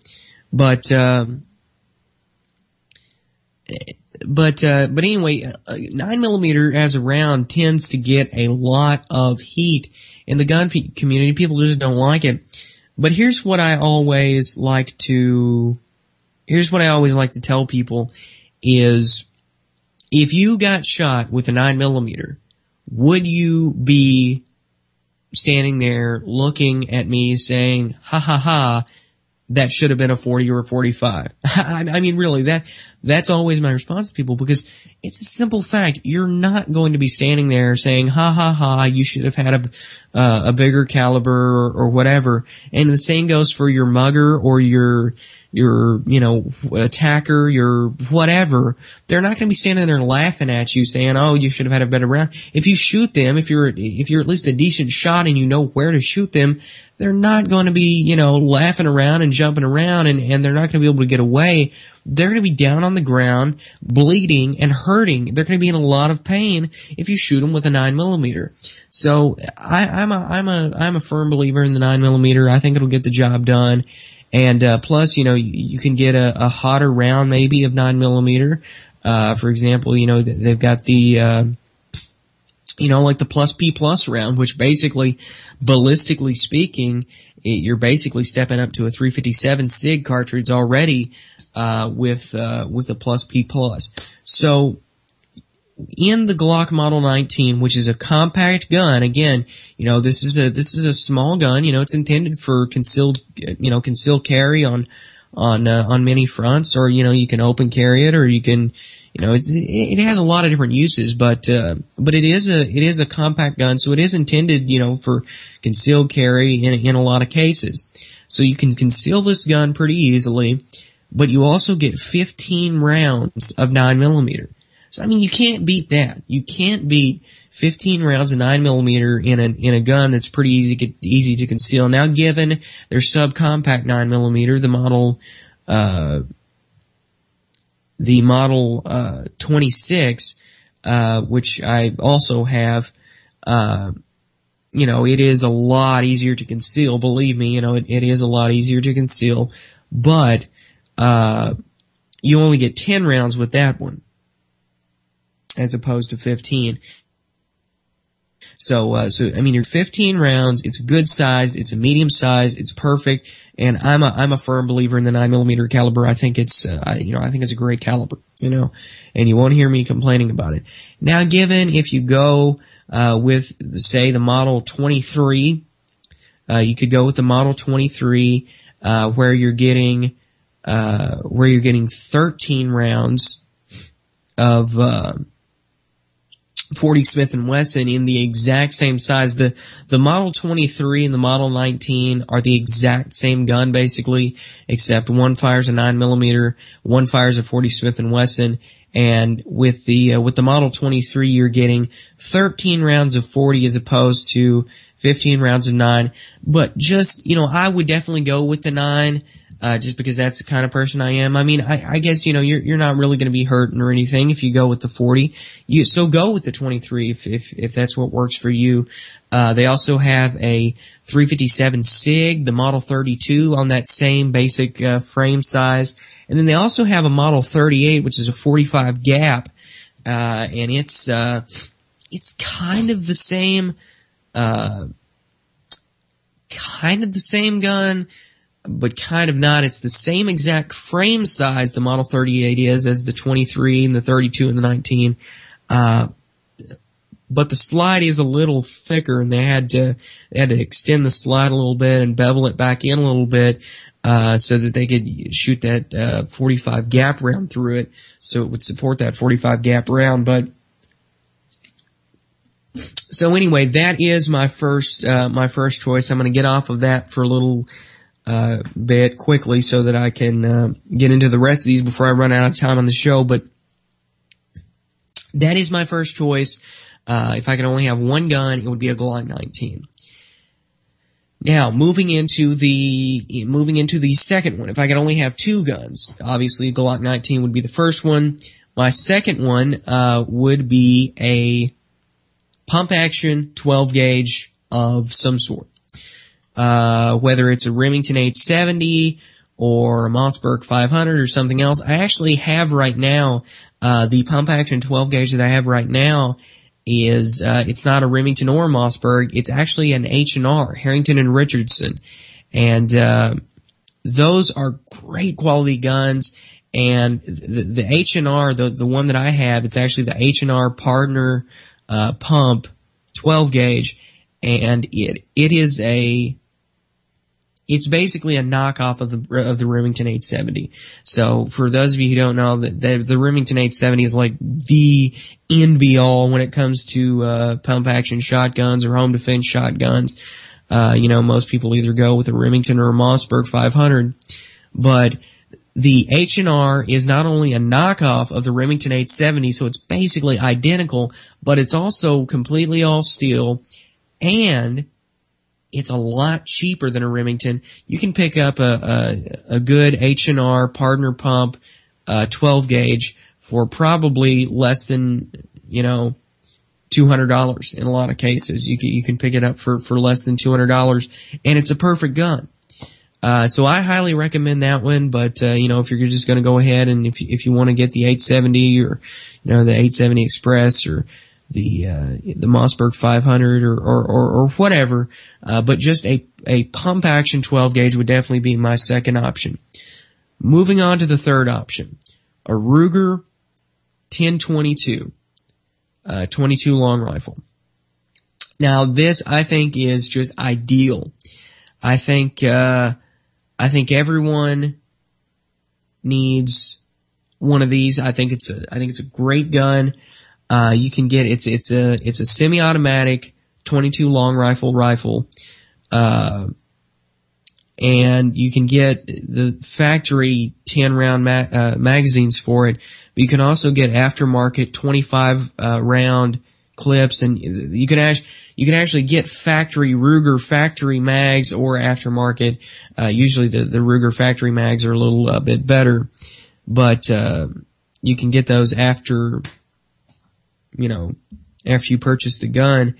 But anyway, 9mm as a round tends to get a lot of heat in the gun community. People just don't like it. But here's what I always like to tell people is, if you got shot with a 9mm, would you be standing there looking at me saying, ha ha ha, that should have been a 40 or a 45. I mean, really, that's always my response to people, because it's a simple fact. You're not going to be standing there saying, ha ha ha, you should have had a bigger caliber or whatever. And the same goes for your mugger or your, you know, attacker, your whatever. They're not going to be standing there laughing at you saying, oh, you should have had a better round. If you shoot them, if you're at least a decent shot and you know where to shoot them, they're not going to be, you know, laughing around and jumping around, and they're not going to be able to get away. They're going to be down on the ground, bleeding and hurting. They're going to be in a lot of pain if you shoot them with a 9mm. So I'm a firm believer in the 9mm. I think it'll get the job done. And plus, you know, you can get a hotter round maybe of 9mm. For example, you know, they've got the you know, like the Plus P Plus round, which basically, ballistically speaking, you're basically stepping up to a 357 SIG cartridge already, with the Plus P Plus. So, in the Glock Model 19, which is a compact gun, again, this is a small gun. It's intended for concealed carry on many fronts, or you can open carry it, or you can, it has a lot of different uses, but it is a compact gun, so it is intended, for concealed carry in a lot of cases. So you can conceal this gun pretty easily, but you also get 15 rounds of 9mm. So, you can't beat that. You can't beat 15 rounds of 9mm in a gun that's pretty easy to conceal. Now, given their subcompact 9mm, the Model 26, which I also have, it is a lot easier to conceal. Believe me, it is a lot easier to conceal, but you only get 10 rounds with that one, as opposed to 15. So you're 15 rounds. It's a good size. It's a medium size. It's perfect. And I'm a firm believer in the 9mm caliber. I think it's I think it's a great caliber. And you won't hear me complaining about it. Now, given if you go with say the Model 23, you could go with the Model 23 where you're getting 13 rounds of 40 Smith & Wesson in the exact same size. The Model 23 and the Model 19 are the exact same gun, basically, except one fires a 9mm, one fires a 40 Smith & Wesson, and with the Model 23, you're getting 13 rounds of 40 as opposed to 15 rounds of 9. But just, I would definitely go with the 9. Just because that's the kind of person I am. I guess, you're not really going to be hurting or anything if you go with the 40. So go with the 23 if that's what works for you. They also have a 357 SIG, the Model 32 on that same basic, frame size. And then they also have a Model 38, which is a 45 gap. And it's kind of the same, gun, but kind of not. It's the same exact frame size the Model 38 is as the 23 and the 32 and the 19. But the slide is a little thicker, and they had to extend the slide a little bit and bevel it back in a little bit, so that they could shoot that 45 gap round through it, so it would support that 45 gap round. But so anyway, that is my first choice. I'm going to get off of that for a little bit quickly so that I can get into the rest of these before I run out of time on the show. But that is my first choice. If I could only have one gun, it would be a Glock 19. Now, moving into the second one, if I could only have two guns, obviously Glock 19 would be the first one. My second one would be a pump action 12 gauge of some sort. Whether it's a Remington 870 or a Mossberg 500 or something else. I actually have right now, the pump action 12 gauge that I have right now is, it's not a Remington or a Mossberg. It's actually an H&R, Harrington and Richardson. And, those are great quality guns. And the H&R, the one that I have, it's actually the H&R Partner, pump 12 gauge. And it's basically a knockoff of the Remington 870. So for those of you who don't know, the Remington 870 is like the end be all when it comes to pump action shotguns or home defense shotguns. Most people either go with a Remington or a Mossberg 500, but the H&R is not only a knockoff of the Remington 870, so it's basically identical, but it's also completely all steel, and it's a lot cheaper than a Remington. You can pick up a good H&R Partner pump 12 gauge for probably less than, $200 in a lot of cases. You can pick it up for less than $200, and it's a perfect gun. So I highly recommend that one, but if you're just going to go ahead and if you want to get the 870 or the 870 Express or the Mossberg 500 or whatever, but just a pump action 12 gauge would definitely be my second option. Moving on to the third option, a Ruger 1022. 22 long rifle. Now this, I think, is just ideal. I think everyone needs one of these. I think it's a great gun. You can get, it's a semi-automatic 22 long rifle. And you can get the factory 10 round magazines for it, but you can also get aftermarket 25 round clips, and you can actually get factory Ruger factory mags or aftermarket. Usually the Ruger factory mags are a little bit better, but you can get those after you purchase the gun.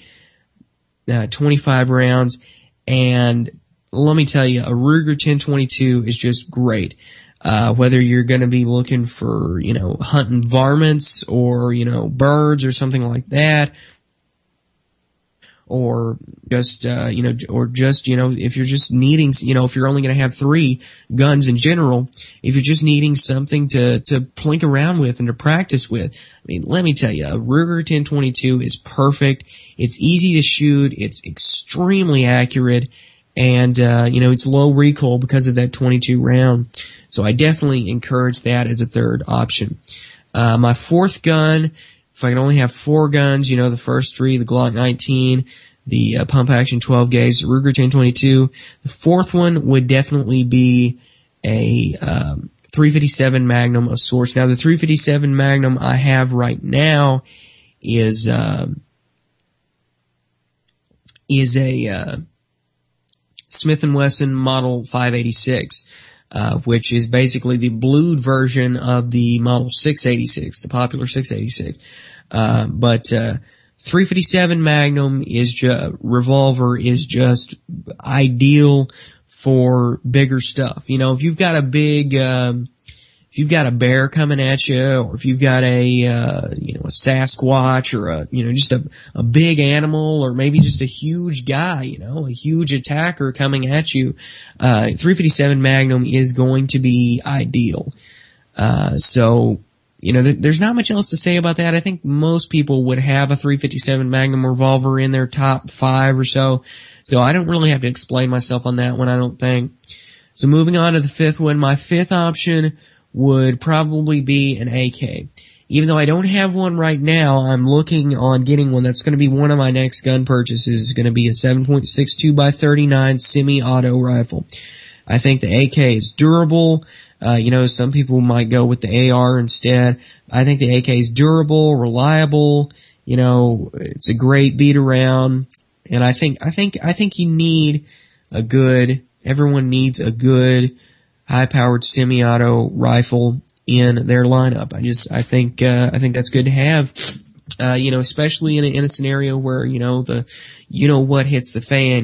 25 rounds, and let me tell you, a Ruger 1022 is just great. Whether you're going to be looking for, hunting varmints or, birds or something like that, or just, if you're just needing, if you're only going to have 3 guns in general, if you're just needing something to plink around with and to practice with, I mean, let me tell you, a Ruger 1022 is perfect. It's easy to shoot. It's extremely accurate. And, it's low recoil because of that 22 round. So I definitely encourage that as a third option. My fourth gun, if I can only have 4 guns, the first 3, the Glock 19, the pump action 12 gauge, the Ruger 1022. The fourth one would definitely be a 357 Magnum of sorts. Now the 357 Magnum I have right now is a Smith & Wesson Model 586, which is basically the blued version of the Model 686, the popular 686. But 357 Magnum revolver is just ideal for bigger stuff. If you've got a big, if you've got a bear coming at you, or if you've got a Sasquatch, or just a big animal, or maybe just a huge guy, a huge attacker coming at you, 357 Magnum is going to be ideal. So, there's not much else to say about that. I think most people would have a 357 Magnum revolver in their top 5 or so. So I don't really have to explain myself on that one, I don't think. So moving on to the fifth one, my fifth option would probably be an AK. Even though I don't have one right now, I'm looking on getting one. That's going to be one of my next gun purchases. It's going to be a 7.62 by 39 semi-auto rifle. I think the AK is durable. Some people might go with the AR instead. I think the AK is durable, reliable. It's a great beat around. And I think you need everyone needs a good high-powered semi-auto rifle in their lineup. I think that's good to have. Especially in a scenario where, what hits the fan,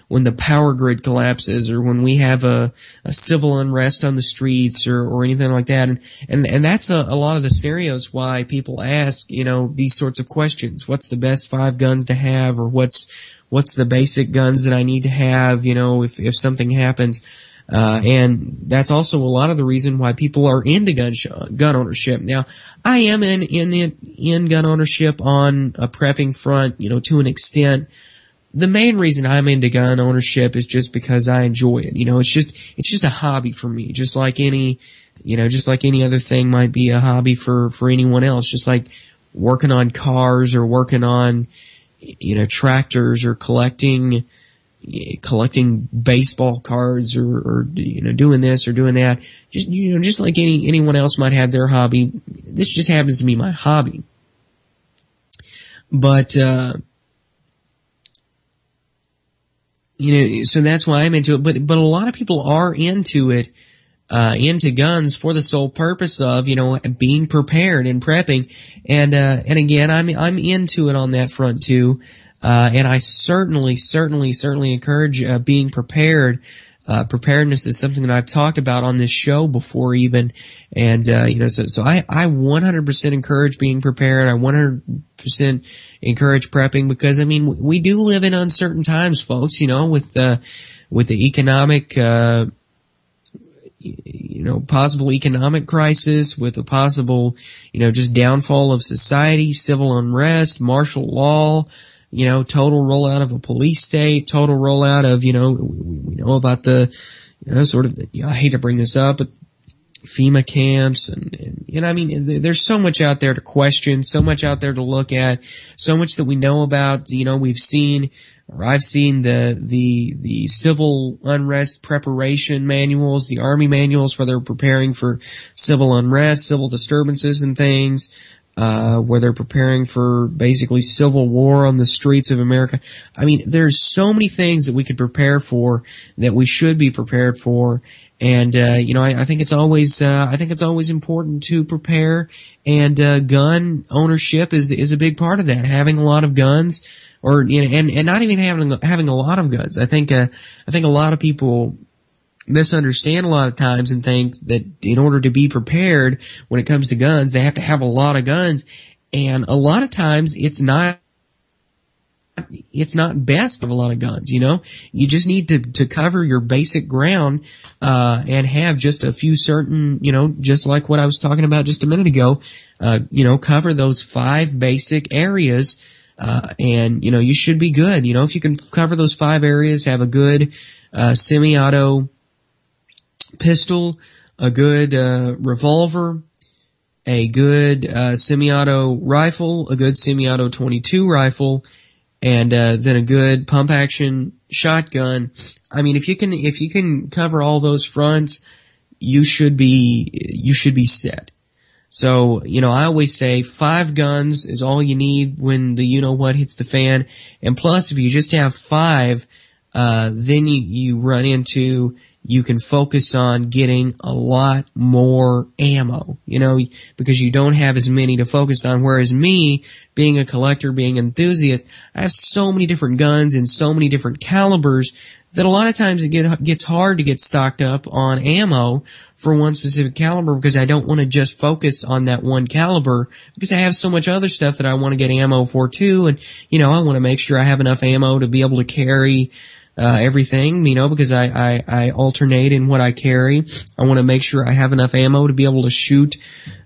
when the power grid collapses, or when we have a civil unrest on the streets, or anything like that. And that's a lot of the scenarios why people ask, these sorts of questions. What's the best 5 guns to have, or what's the basic guns that I need to have, if something happens. And that's also a lot of the reason why people are into gun ownership. Now, I am in gun ownership on a prepping front, to an extent. The main reason I'm into gun ownership is just because I enjoy it. It's just a hobby for me, just like any other thing might be a hobby for anyone else, just like working on cars, or working on, tractors, or collecting baseball cards, or doing this or doing that. Just like anyone else might have their hobby. This just happens to be my hobby. But so that's why I'm into it. But a lot of people are into it, into guns for the sole purpose of, being prepared and prepping. And again, I'm into it on that front too. And I certainly encourage being prepared. Preparedness is something that I've talked about on this show before even. And, so I 100% encourage being prepared. I 100% encourage prepping, because, we do live in uncertain times, folks, with the economic, possible economic crisis, with a possible, just downfall of society, civil unrest, martial law, total rollout of a police state, total rollout of, we know about the, sort of, I hate to bring this up, but FEMA camps and there's so much out there to question, so much out there to look at, so much that we know about. We've seen, or I've seen the civil unrest preparation manuals, the Army manuals where they're preparing for civil unrest, civil disturbances and things, where they're preparing for basically civil war on the streets of America. There's so many things that we could prepare for, that we should be prepared for. And, I think it's always important to prepare, and, gun ownership is a big part of that. Having a lot of guns, or, and not even having a lot of guns. I think a lot of people misunderstand a lot of times and think that in order to be prepared when it comes to guns, they have to have a lot of guns. And a lot of times it's not best to have a lot of guns, You just need to cover your basic ground, and have just a few certain, just like what I was talking about just a minute ago, cover those 5 basic areas, and, you should be good. If you can cover those 5 areas, have a good, semi-auto pistol, a good, revolver, a good, semi-auto rifle, a good semi-auto .22 rifle, and then a good pump action shotgun. If you can cover all those fronts, you should be set. So, I always say 5 guns is all you need when the what hits the fan. And plus, if you just have 5, then you run into, you can focus on getting a lot more ammo, because you don't have as many to focus on. Whereas me, being a collector, being an enthusiast, I have so many different guns and so many different calibers that a lot of times it gets hard to get stocked up on ammo for one specific caliber, because I don't want to just focus on that one caliber, because I have so much other stuff that I want to get ammo for too. And, I want to make sure I have enough ammo to be able to carry everything, because I alternate in what I carry. I want to make sure I have enough ammo to be able to shoot,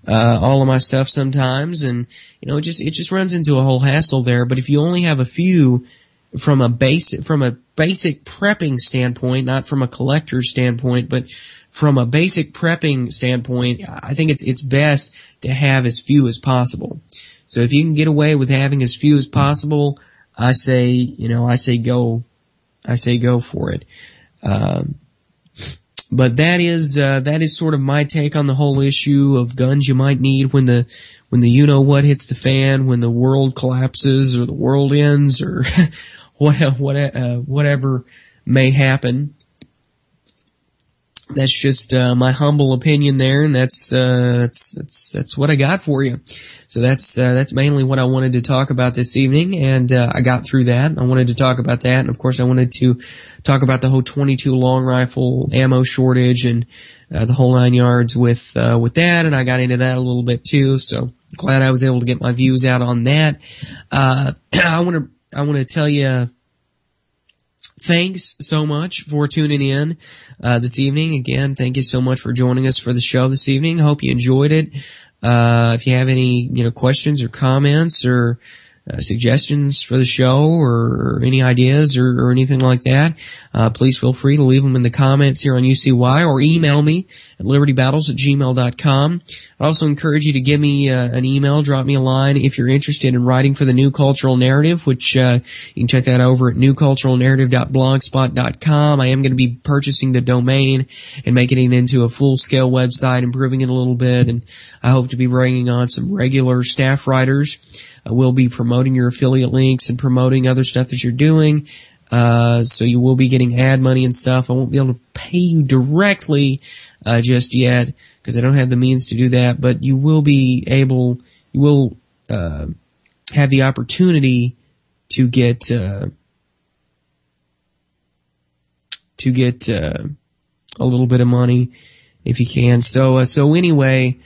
all of my stuff sometimes. And, it just runs into a whole hassle there. But if you only have a few from a basic prepping standpoint, not from a collector's standpoint, but from a basic prepping standpoint, I think it's best to have as few as possible. So if you can get away with having as few as possible, I say go for it. But that is sort of my take on the whole issue of guns you might need when the what hits the fan, when the world collapses or the world ends or whatever may happen. That's just my humble opinion there, and that's what I got for you. So that's mainly what I wanted to talk about this evening, and I got through that. I wanted to talk about that, and of course I wanted to talk about the whole .22 long rifle ammo shortage and the whole 9 yards with that, and I got into that a little bit too. So glad I was able to get my views out on that. I want to tell you, thanks so much for tuning in this evening. Again, thank you so much for joining us for the show this evening. Hope you enjoyed it. If you have any questions or comments or suggestions for the show or any ideas or anything like that, please feel free to leave them in the comments here on UCY or email me at libertybattles@gmail.com. I also encourage you to give me an email, drop me a line if you're interested in writing for the New Cultural Narrative, which you can check that over at newculturalnarrative.blogspot.com. I am going to be purchasing the domain and making it into a full-scale website, improving it a little bit, and I hope to be bringing on some regular staff writers. I will be promoting your affiliate links and promoting other stuff that you're doing. So you will be getting ad money and stuff. I won't be able to pay you directly, just yet, because I don't have the means to do that, but you will have the opportunity to get a little bit of money if you can. So anyway,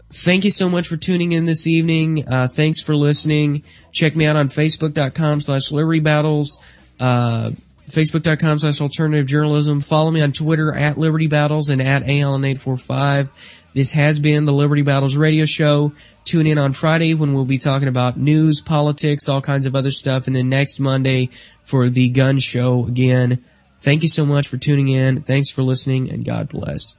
thank you so much for tuning in this evening. Thanks for listening. Check me out on Facebook.com/LibertyBattles. Facebook.com/alternative journalism. Follow me on Twitter at Liberty Battles and at ALN845. This has been the Liberty Battles radio show. Tune in on Friday when we'll be talking about news, politics, all kinds of other stuff. And then next Monday for the gun show again. Thank you so much for tuning in. Thanks for listening, and God bless.